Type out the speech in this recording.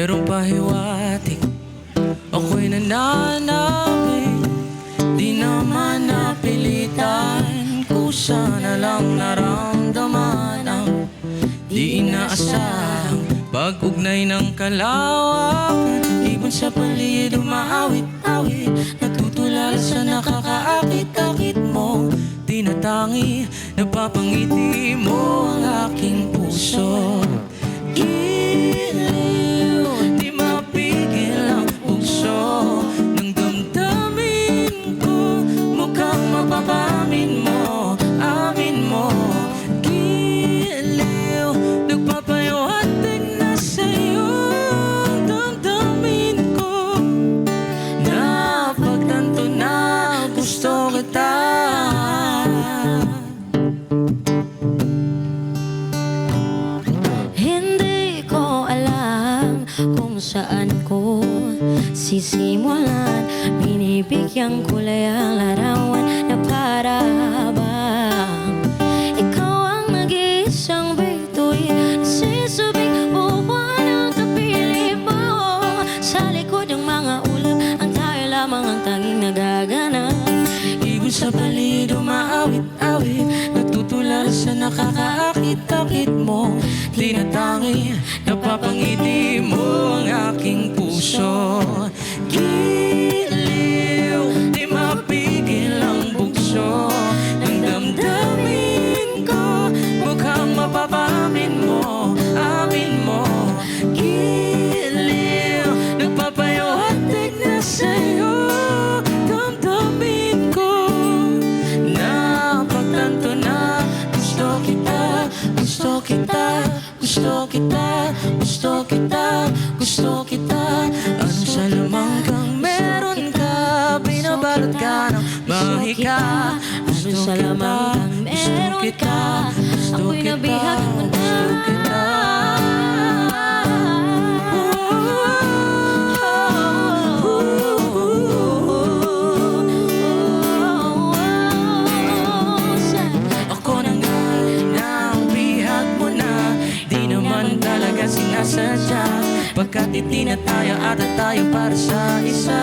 merong pahiwatig, ako'y nananabik. Di naman napilitan, kusa na lang naramdaman ang di inaasahang pag-ugnay ng kalawak. Ibon sa paligid umaawit-awit, natutulala sa nakakaakit-akit mo. Tinatangi, napapangiti mo ang aking puso. Giliw, di mapigil ang puso ng damdamin ko. Mukhang mapapamin mo, amin mo. Giliw, nagpapahiwatig na sa'yo ang damdamin ko. Napagtanto na gusto kita. Hindi ko alam kung saan ko sisimulan. Binibigyan ko lang ang larawan na para bang ikaw ang nag-iisang bituin. Sisubing buwan ang kapiling mo. Sa likod ng mga ulap, ang tayo lamang ang tanging nagaganap. Ibon sa paligid umaawit-awit, natutulala sa nakakaakit-akit mo. Tinatangi, napapangiti mo ang aking puso. Giliw, di mapigil ang bugso ng damdamin ko. Mukhang mapapamin mo, amin mo. Giliw, nagpapahiwatig na sa'yo damdamin ko. Napagtanto na gusto kita, gusto kita, gusto kita, gusto kita, gusto kita. Anong sa lamang kang meron ka, binabalot ka ng mahika. Ano sa lamang kang meron ka, ako'y nabihag mo na. Gusto kita. Ako na nga nang bihag mo na, di naman talaga sinasadya. Pagkat hindi na tayo at tayo para sa isa.